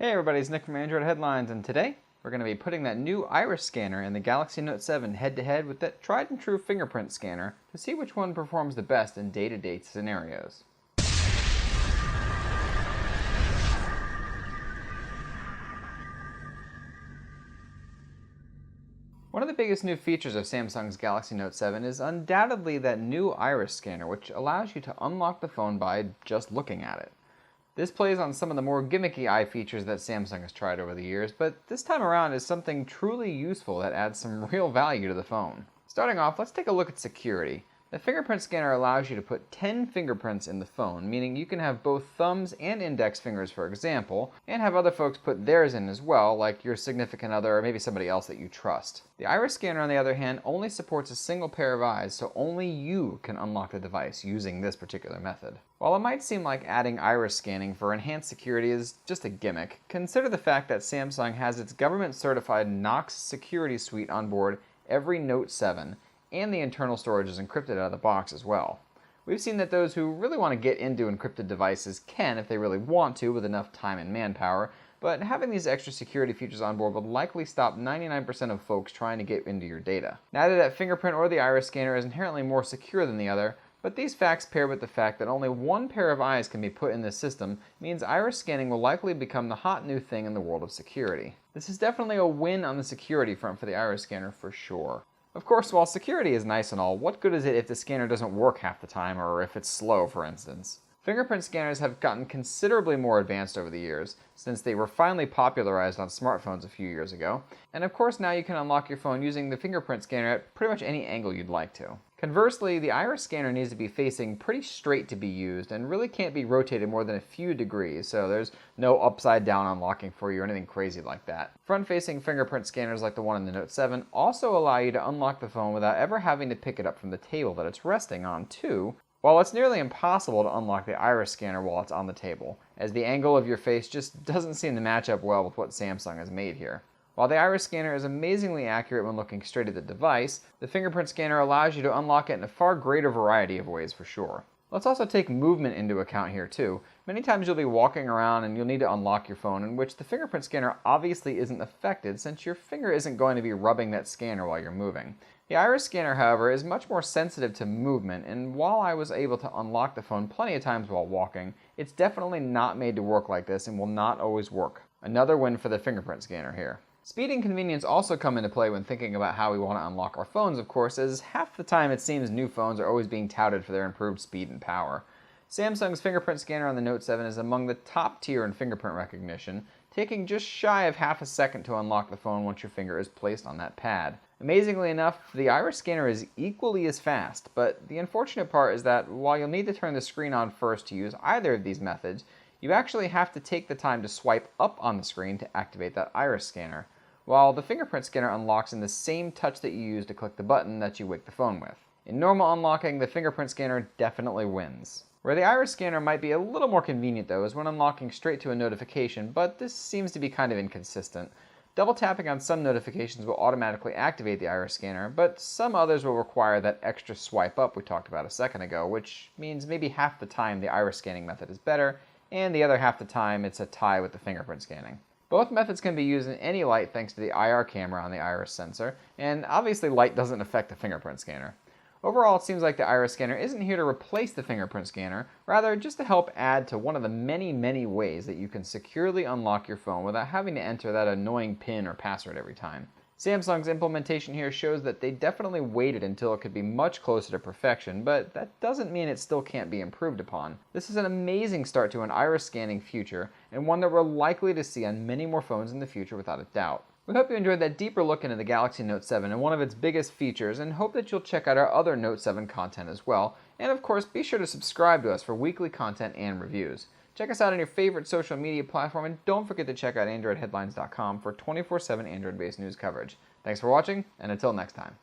Hey everybody, it's Nick from Android Headlines, and today we're going to be putting that new iris scanner in the Galaxy Note 7 head-to-head with that tried-and-true fingerprint scanner to see which one performs the best in day-to-day scenarios. One of the biggest new features of Samsung's Galaxy Note 7 is undoubtedly that new iris scanner, which allows you to unlock the phone by just looking at it. This plays on some of the more gimmicky eye features that Samsung has tried over the years, but this time around is something truly useful that adds some real value to the phone. Starting off, let's take a look at security. The fingerprint scanner allows you to put 10 fingerprints in the phone, meaning you can have both thumbs and index fingers, for example, and have other folks put theirs in as well, like your significant other or maybe somebody else that you trust. The iris scanner, on the other hand, only supports a single pair of eyes, so only you can unlock the device using this particular method. While it might seem like adding iris scanning for enhanced security is just a gimmick, consider the fact that Samsung has its government-certified Knox security suite on board every Note 7, and the internal storage is encrypted out of the box as well. We've seen that those who really want to get into encrypted devices can if they really want to with enough time and manpower, but having these extra security features on board would likely stop 99% of folks trying to get into your data. Neither that fingerprint or the iris scanner is inherently more secure than the other, but these facts paired with the fact that only one pair of eyes can be put in this system means iris scanning will likely become the hot new thing in the world of security. This is definitely a win on the security front for the iris scanner for sure. Of course, while security is nice and all, what good is it if the scanner doesn't work half the time, or if it's slow, for instance? Fingerprint scanners have gotten considerably more advanced over the years, since they were finally popularized on smartphones a few years ago, and of course now you can unlock your phone using the fingerprint scanner at pretty much any angle you'd like to. Conversely, the iris scanner needs to be facing pretty straight to be used and really can't be rotated more than a few degrees, so there's no upside down unlocking for you or anything crazy like that. Front-facing fingerprint scanners like the one in the Note 7 also allow you to unlock the phone without ever having to pick it up from the table that it's resting on too, while it's nearly impossible to unlock the iris scanner while it's on the table, as the angle of your face just doesn't seem to match up well with what Samsung has made here. While the iris scanner is amazingly accurate when looking straight at the device, the fingerprint scanner allows you to unlock it in a far greater variety of ways for sure. Let's also take movement into account here too. Many times you'll be walking around and you'll need to unlock your phone, in which the fingerprint scanner obviously isn't affected since your finger isn't going to be rubbing that scanner while you're moving. The iris scanner, however, is much more sensitive to movement, and while I was able to unlock the phone plenty of times while walking, it's definitely not made to work like this and will not always work. Another win for the fingerprint scanner here. Speed and convenience also come into play when thinking about how we want to unlock our phones, of course, as half the time it seems new phones are always being touted for their improved speed and power. Samsung's fingerprint scanner on the Note 7 is among the top tier in fingerprint recognition, taking just shy of half a second to unlock the phone once your finger is placed on that pad. Amazingly enough, the iris scanner is equally as fast, but the unfortunate part is that while you'll need to turn the screen on first to use either of these methods, you actually have to take the time to swipe up on the screen to activate that iris scanner, while the fingerprint scanner unlocks in the same touch that you use to click the button that you wake the phone with. In normal unlocking, the fingerprint scanner definitely wins. Where the iris scanner might be a little more convenient though is when unlocking straight to a notification, but this seems to be kind of inconsistent. Double tapping on some notifications will automatically activate the iris scanner, but some others will require that extra swipe up we talked about a second ago, which means maybe half the time the iris scanning method is better, and the other half the time it's a tie with the fingerprint scanning. Both methods can be used in any light thanks to the IR camera on the iris sensor, and obviously light doesn't affect the fingerprint scanner. Overall, it seems like the iris scanner isn't here to replace the fingerprint scanner, rather just to help add to one of the many ways that you can securely unlock your phone without having to enter that annoying PIN or password every time. Samsung's implementation here shows that they definitely waited until it could be much closer to perfection, but that doesn't mean it still can't be improved upon. This is an amazing start to an iris scanning future, and one that we're likely to see on many more phones in the future without a doubt. We hope you enjoyed that deeper look into the Galaxy Note 7 and one of its biggest features, and hope that you'll check out our other Note 7 content as well, and of course be sure to subscribe to us for weekly content and reviews. Check us out on your favorite social media platform, and don't forget to check out AndroidHeadlines.com for 24/7 Android-based news coverage. Thanks for watching, and until next time.